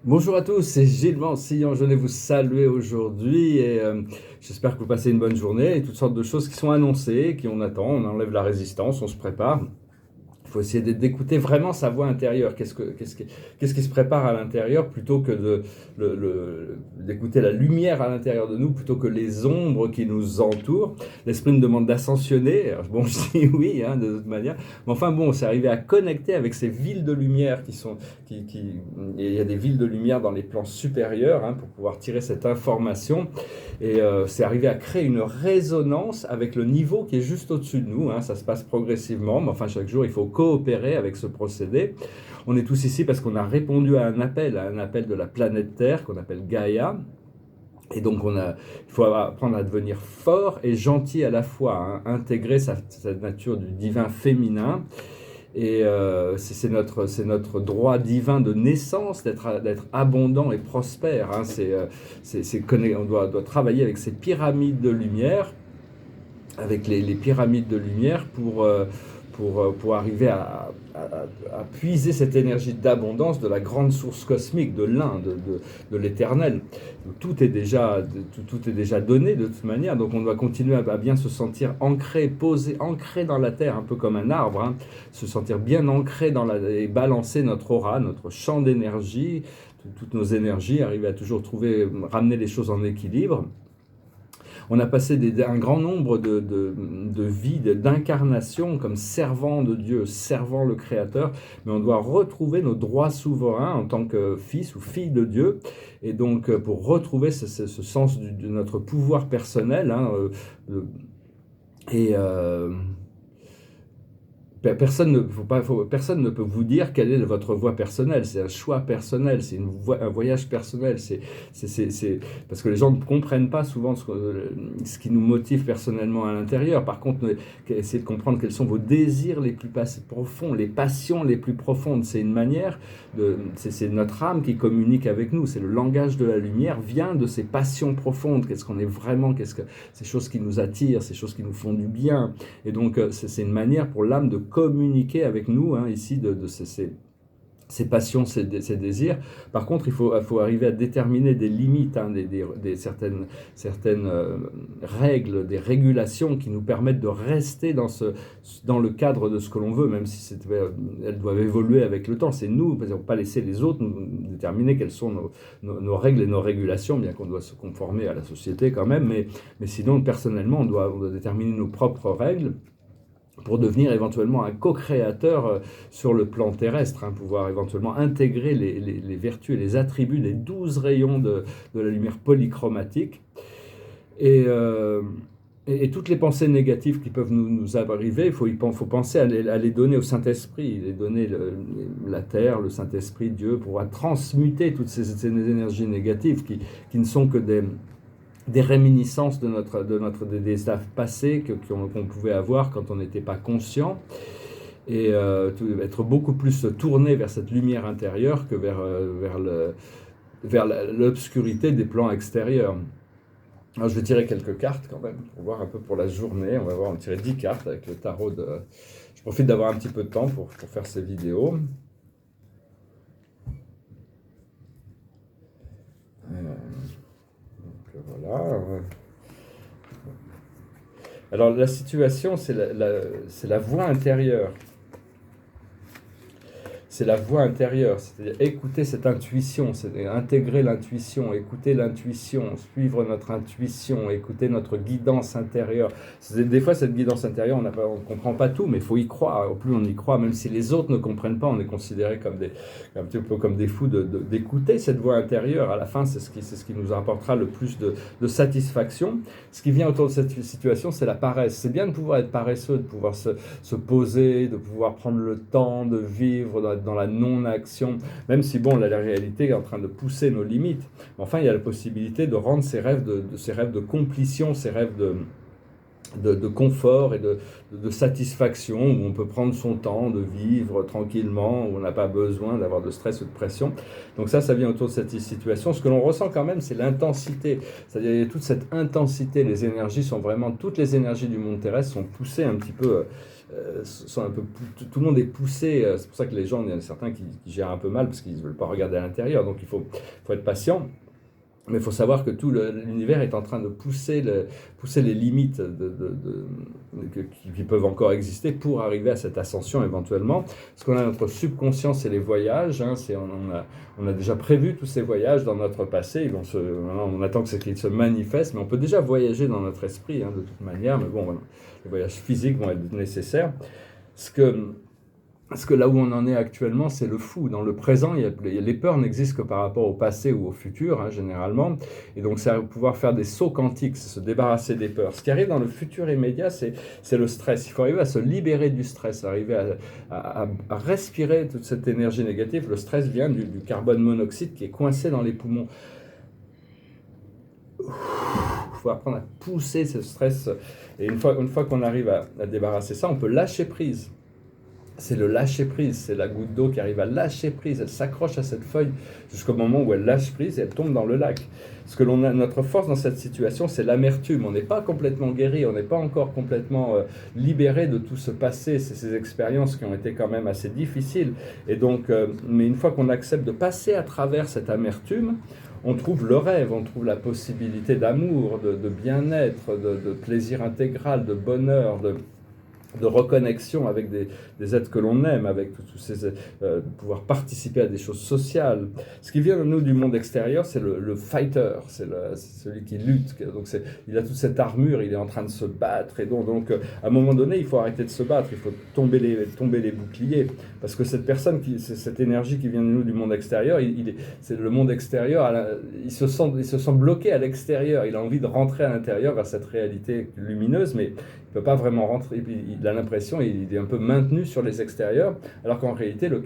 Bonjour à tous, c'est Gilles Mansillon, je venais vous saluer aujourd'hui et j'espère que vous passez une bonne journée et toutes sortes de choses qui sont annoncées, on attend, on enlève la résistance, on se prépare. Il faut essayer d'écouter vraiment sa voix intérieure. Qu'est-ce qui se prépare à l'intérieur plutôt que d'écouter la lumière à l'intérieur de nous plutôt que les ombres qui nous entourent. L'esprit nous demande d'ascensionner. Alors, bon, je dis oui, hein, de toute manière. Mais enfin, bon, c'est arriver à connecter avec ces villes de lumière il y a des villes de lumière dans les plans supérieurs hein, pour pouvoir tirer cette information. Et c'est arriver à créer une résonance avec le niveau qui est juste au-dessus de nous. Hein. Ça se passe progressivement, mais enfin, chaque jour, il faut coopérer avec ce procédé. On est tous ici parce qu'on a répondu à un appel de la planète Terre qu'on appelle Gaïa. Et donc, il faut apprendre à devenir fort et gentil à la fois, hein, intégrer cette nature du divin féminin. Et c'est notre droit divin de naissance d'être abondant et prospère. Hein. On doit travailler avec ces pyramides de lumière, avec les pyramides de lumière pour arriver à puiser cette énergie d'abondance de la grande source cosmique, de l'un, de l'éternel. Tout est déjà donné de toute manière, donc on doit continuer à bien se sentir ancré, posé, ancré dans la terre, un peu comme un arbre, hein, se sentir bien ancré et balancer notre aura, notre champ d'énergie, toutes nos énergies, arriver à toujours ramener les choses en équilibre. On a passé un grand nombre de vies, d'incarnations comme servant de Dieu, servant le Créateur, mais on doit retrouver nos droits souverains en tant que fils ou fille de Dieu, et donc pour retrouver ce sens de notre pouvoir personnel, hein, et personne personne ne peut vous dire quelle est votre voie personnelle. C'est un choix personnel, c'est un voyage personnel. Parce que les gens ne comprennent pas souvent ce qui nous motive personnellement à l'intérieur. Par contre, essayez de comprendre quels sont vos désirs les plus profonds, les passions les plus profondes. C'est une manière, c'est notre âme qui communique avec nous. C'est le langage de la lumière, vient de ces passions profondes. Qu'est-ce qu'on est vraiment, ces choses qui nous attirent, ces choses qui nous font du bien. Et donc, c'est une manière pour l'âme de communiquer avec nous, hein, ici, de ces passions, ces désirs. Par contre, il faut arriver à déterminer des limites, hein, certaines règles, des régulations qui nous permettent de rester dans le cadre de ce que l'on veut, même si elles doivent évoluer avec le temps. C'est nous, ne pas laisser les autres nous déterminer quelles sont nos règles et nos régulations, bien qu'on doit se conformer à la société quand même, mais sinon, personnellement, on doit déterminer nos propres règles pour devenir éventuellement un co-créateur sur le plan terrestre, hein, pouvoir éventuellement intégrer les vertus et les attributs des 12 rayons de la lumière polychromatique. Et toutes les pensées négatives qui peuvent nous arriver, il faut penser à les donner au Saint-Esprit, les donner la terre, le Saint-Esprit, Dieu, pour transmuter toutes ces énergies négatives qui ne sont que des réminiscences des passés qu'on pouvait avoir quand on n'était pas conscient, et être beaucoup plus tourné vers cette lumière intérieure que vers l'obscurité des plans extérieurs. Alors, je vais tirer quelques cartes quand même pour voir un peu pour la journée. On va tirer 10 cartes avec le tarot Je profite d'avoir un petit peu de temps pour faire ces vidéos. Voilà. Alors la situation, c'est la voix intérieure. C'est la voix intérieure, c'est-à-dire écouter cette intuition, c'est intégrer l'intuition, écouter l'intuition, suivre notre intuition, écouter notre guidance intérieure. Des fois, cette guidance intérieure, on ne comprend pas tout, mais il faut y croire. Au plus on y croit, même si les autres ne comprennent pas, on est considéré un petit peu comme des fous d'écouter cette voix intérieure. À la fin, c'est ce qui nous apportera le plus de satisfaction. Ce qui vient autour de cette situation, c'est la paresse. C'est bien de pouvoir être paresseux, de pouvoir se poser, de pouvoir prendre le temps de vivre dans la non-action, même si bon, la réalité est en train de pousser nos limites. Mais enfin, il y a la possibilité de rendre ces rêves de complétion, ces rêves de confort et de satisfaction, où on peut prendre son temps de vivre tranquillement, où on n'a pas besoin d'avoir de stress ou de pression. Donc ça vient autour de cette situation. Ce que l'on ressent quand même, c'est l'intensité. C'est-à-dire toute cette intensité, toutes les énergies du monde terrestre sont poussées un petit peu sont un peu, tout le monde est poussé. C'est pour ça que les gens, il y en a certains qui gèrent un peu mal parce qu'ils ne veulent pas regarder à l'intérieur. Donc il faut être patient. Mais il faut savoir que tout l'univers est en train de pousser les limites qui peuvent encore exister pour arriver à cette ascension éventuellement. Parce qu'on a notre subconscient et les voyages. Hein, on a déjà prévu tous ces voyages dans notre passé. On attend qu'ils se manifestent, mais on peut déjà voyager dans notre esprit hein, de toute manière. Mais bon, voilà, les voyages physiques vont être nécessaires. Parce que là où on en est actuellement, c'est le fou. Dans le présent, les peurs n'existent que par rapport au passé ou au futur, hein, généralement. Et donc, c'est pouvoir faire des sauts quantiques, c'est se débarrasser des peurs. Ce qui arrive dans le futur immédiat, c'est le stress. Il faut arriver à se libérer du stress, arriver à respirer toute cette énergie négative. Le stress vient du carbone monoxyde qui est coincé dans les poumons. Il faut apprendre à pousser ce stress. Et une fois qu'on arrive à débarrasser ça, on peut lâcher prise. C'est le lâcher prise, c'est la goutte d'eau qui arrive à lâcher prise, elle s'accroche à cette feuille jusqu'au moment où elle lâche prise et elle tombe dans le lac. Ce que l'on a, notre force dans cette situation, c'est l'amertume. On n'est pas complètement guéri, on n'est pas encore complètement libéré de tout ce passé, ces expériences qui ont été quand même assez difficiles. Et donc, mais une fois qu'on accepte de passer à travers cette amertume, on trouve le rêve, on trouve la possibilité d'amour, de bien-être, de plaisir intégral, de bonheur, de reconnexion avec des êtres que l'on aime, avec tous ces pouvoir participer à des choses sociales. Ce qui vient de nous du monde extérieur, c'est le fighter, c'est celui qui lutte. Donc il a toute cette armure, il est en train de se battre. Et donc à un moment donné, il faut arrêter de se battre, il faut tomber les boucliers. Parce que cette personne, cette énergie qui vient de nous du monde extérieur, c'est le monde extérieur, il se sent bloqué à l'extérieur. Il a envie de rentrer à l'intérieur vers cette réalité lumineuse, mais il ne peut pas vraiment rentrer. Et puis, il a l'impression il est un peu maintenu sur les extérieurs, alors qu'en réalité, le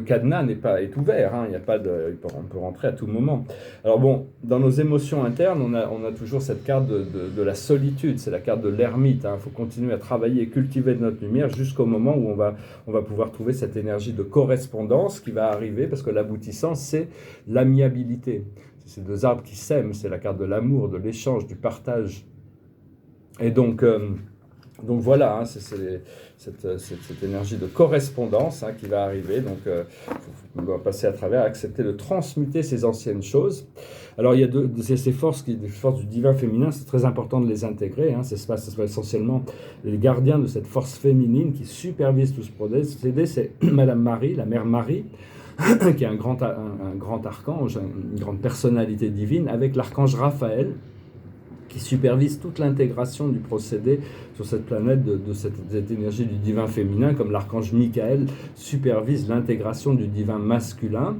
cadenas est ouvert. Hein, on peut rentrer à tout moment. Alors bon, dans nos émotions internes, on a toujours cette carte de la solitude, c'est la carte de l'ermite. Il faut continuer à travailler et cultiver de notre lumière jusqu'au moment où on va pouvoir trouver cette énergie de correspondance qui va arriver, parce que l'aboutissant, c'est l'amiabilité. C'est ces deux arbres qui s'aiment, c'est la carte de l'amour, de l'échange, du partage. Et donc voilà, hein, c'est cette énergie de correspondance hein, qui va arriver. Donc, on doit passer à travers, accepter de transmuter ces anciennes choses. Alors, il y a ces forces, des forces du divin féminin, c'est très important de les intégrer. Hein, ce sont essentiellement les gardiens de cette force féminine qui supervisent tout ce procédé. C'est Madame Marie, la Mère Marie, qui est un grand archange, une grande personnalité divine, avec l'archange Raphaël, qui supervise toute l'intégration du procédé sur cette planète de cette énergie du divin féminin, comme l'archange Michael supervise l'intégration du divin masculin.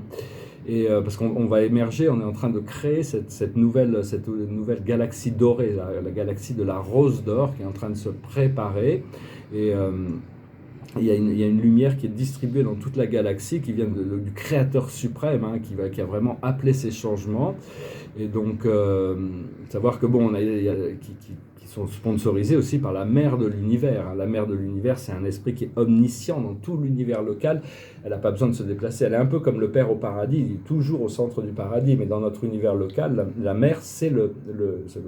Et parce qu'on va émerger, on est en train de créer cette nouvelle galaxie dorée, la galaxie de la rose d'or qui est en train de se préparer. Et il y a une lumière qui est distribuée dans toute la galaxie, qui vient du Créateur suprême, hein, qui a vraiment appelé ces changements. Et donc, savoir que bon, qui sont sponsorisés aussi par la mère de l'univers. La mère de l'univers, c'est un esprit qui est omniscient dans tout l'univers local. Elle n'a pas besoin de se déplacer. Elle est un peu comme le Père au paradis, il est toujours au centre du paradis, mais dans notre univers local, la mère, c'est le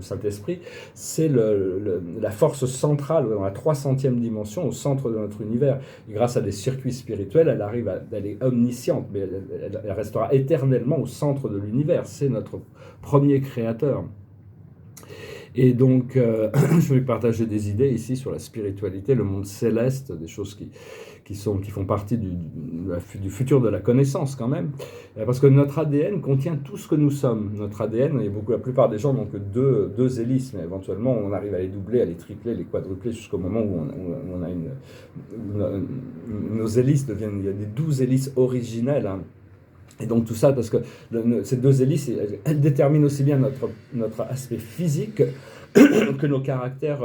Saint-Esprit, c'est la force centrale dans la 300e dimension, au centre de notre univers. Et grâce à des circuits spirituels, elle est omnisciente, mais elle restera éternellement au centre de l'univers. C'est notre premier créateur. Et donc, je vais partager des idées ici sur la spiritualité, le monde céleste, des choses qui font partie du futur de la connaissance quand même. Parce que notre ADN contient tout ce que nous sommes. Notre ADN, la plupart des gens n'ont que deux hélices, mais éventuellement on arrive à les doubler, à les tripler, les quadrupler jusqu'au moment où on a nos hélices deviennent, il y a des 12 hélices originelles, hein. Et donc tout ça, parce que ces deux hélices, elles déterminent aussi bien notre aspect physique que nos caractères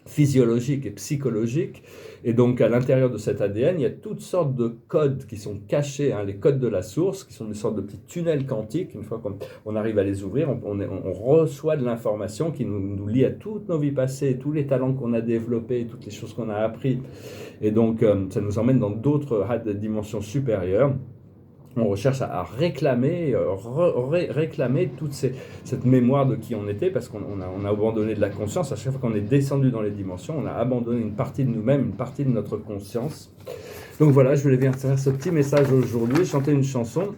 physiologiques et psychologiques. Et donc à l'intérieur de cet ADN, il y a toutes sortes de codes qui sont cachés, hein, les codes de la source, qui sont des sortes de petits tunnels quantiques. Une fois qu'on arrive à les ouvrir, on reçoit de l'information qui nous lie à toutes nos vies passées, tous les talents qu'on a développés, toutes les choses qu'on a appris. Et donc ça nous emmène dans d'autres dimensions supérieures. On recherche à réclamer, réclamer cette mémoire de qui on était, parce qu'on a abandonné de la conscience. À chaque fois qu'on est descendu dans les dimensions, on a abandonné une partie de nous-mêmes, une partie de notre conscience. Donc voilà, je voulais bien faire ce petit message aujourd'hui, chanter une chanson.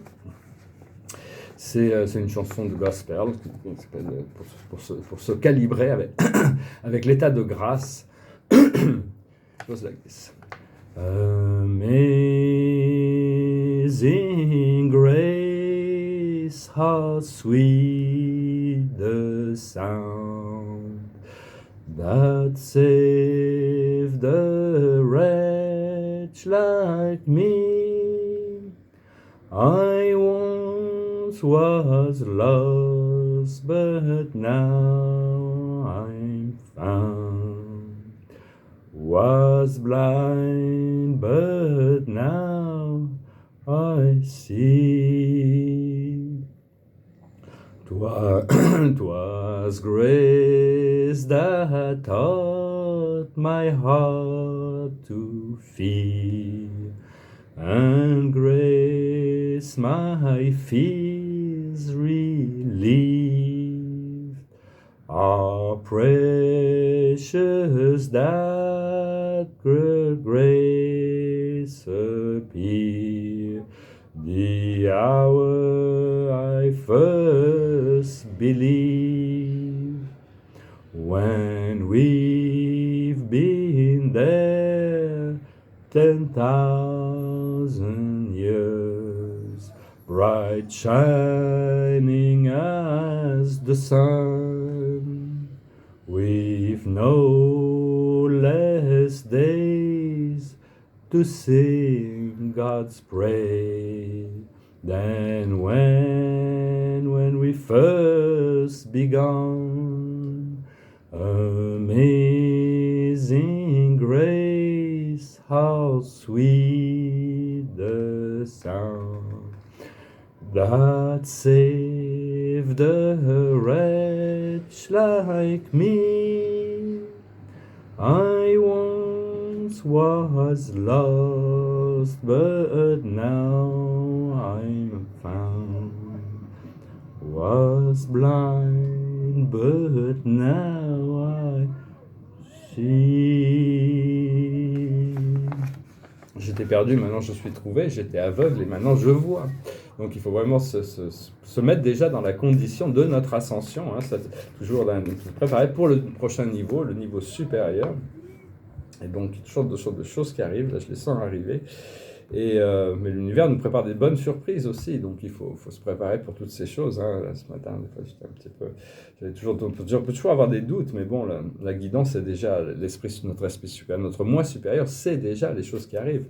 C'est une chanson de gospel pour se calibrer avec l'état de grâce. Goes like this. Amazing grace, how sweet the sound that saved a wretch like me. I once was lost, but now I'm found. Was blind, but now I see. 'Twas grace that taught my heart to fear, and grace my fears relieved. Ah, precious that grace appear, the hour I first believed, when we've been there 10,000 years, bright shining as the sun. We've no less days to sing God's praise than when we first begun. Amazing grace, how sweet the sound that saved a wretch like me. I once was lost, but now I'm found. Was blind, but now I see. J'étais perdu, maintenant je suis trouvé, j'étais aveugle et maintenant je vois. Donc il faut vraiment se mettre déjà dans la condition de notre ascension, hein, toujours se préparer pour le prochain niveau, le niveau supérieur. Et donc toutes sortes de choses qui arrivent, là je les sens arriver. Mais l'univers nous prépare des bonnes surprises aussi, donc il faut se préparer pour toutes ces choses. Hein. Là, ce matin, des fois, j'étais un petit peu... on peut toujours avoir des doutes, mais bon, la guidance, c'est déjà notre esprit supérieur, notre moi supérieur, c'est déjà les choses qui arrivent.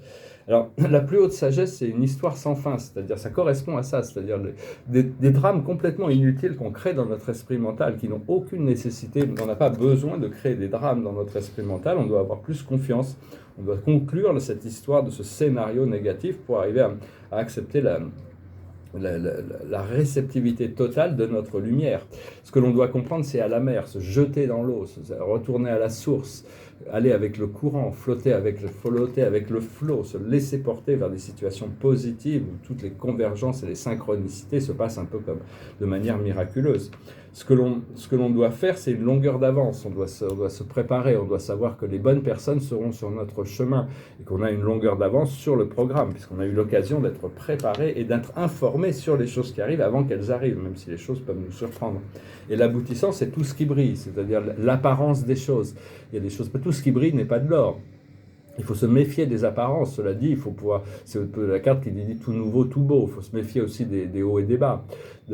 Alors, la plus haute sagesse, c'est une histoire sans fin, c'est-à-dire ça correspond à ça, c'est-à-dire des drames complètement inutiles qu'on crée dans notre esprit mental, qui n'ont aucune nécessité, on n'a pas besoin de créer des drames dans notre esprit mental, on doit avoir plus confiance, on doit conclure cette histoire de ce scénario négatif pour arriver à accepter la réceptivité totale de notre lumière. Ce que l'on doit comprendre, c'est à la mer, se jeter dans l'eau, retourner à la source, aller avec le courant, flotter avec le flot, se laisser porter vers des situations positives où toutes les convergences et les synchronicités se passent un peu comme de manière miraculeuse. Ce que l'on doit faire, c'est une longueur d'avance. On doit se préparer, on doit savoir que les bonnes personnes seront sur notre chemin et qu'on a une longueur d'avance sur le programme, puisqu'on a eu l'occasion d'être préparé et d'être informé sur les choses qui arrivent avant qu'elles arrivent, même si les choses peuvent nous surprendre. Et l'aboutissant, c'est tout ce qui brille, c'est-à-dire l'apparence des choses. Il y a des choses, tout ce qui brille n'est pas de l'or. Il faut se méfier des apparences, cela dit, il faut pouvoir, c'est un peu la carte qui dit tout nouveau, tout beau, il faut se méfier aussi des hauts et des bas,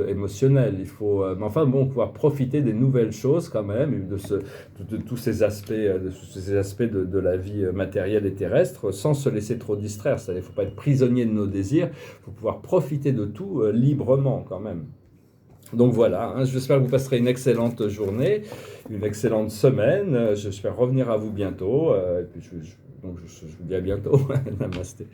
émotionnels, il faut, mais enfin bon, pouvoir profiter des nouvelles choses quand même, de tous ces aspects, de la vie matérielle et terrestre, sans se laisser trop distraire, c'est-à-dire il ne faut pas être prisonnier de nos désirs, il faut pouvoir profiter de tout librement quand même. Donc voilà, hein, j'espère que vous passerez une excellente journée, une excellente semaine, j'espère revenir à vous bientôt, et puis je vous dis à bientôt, namasté.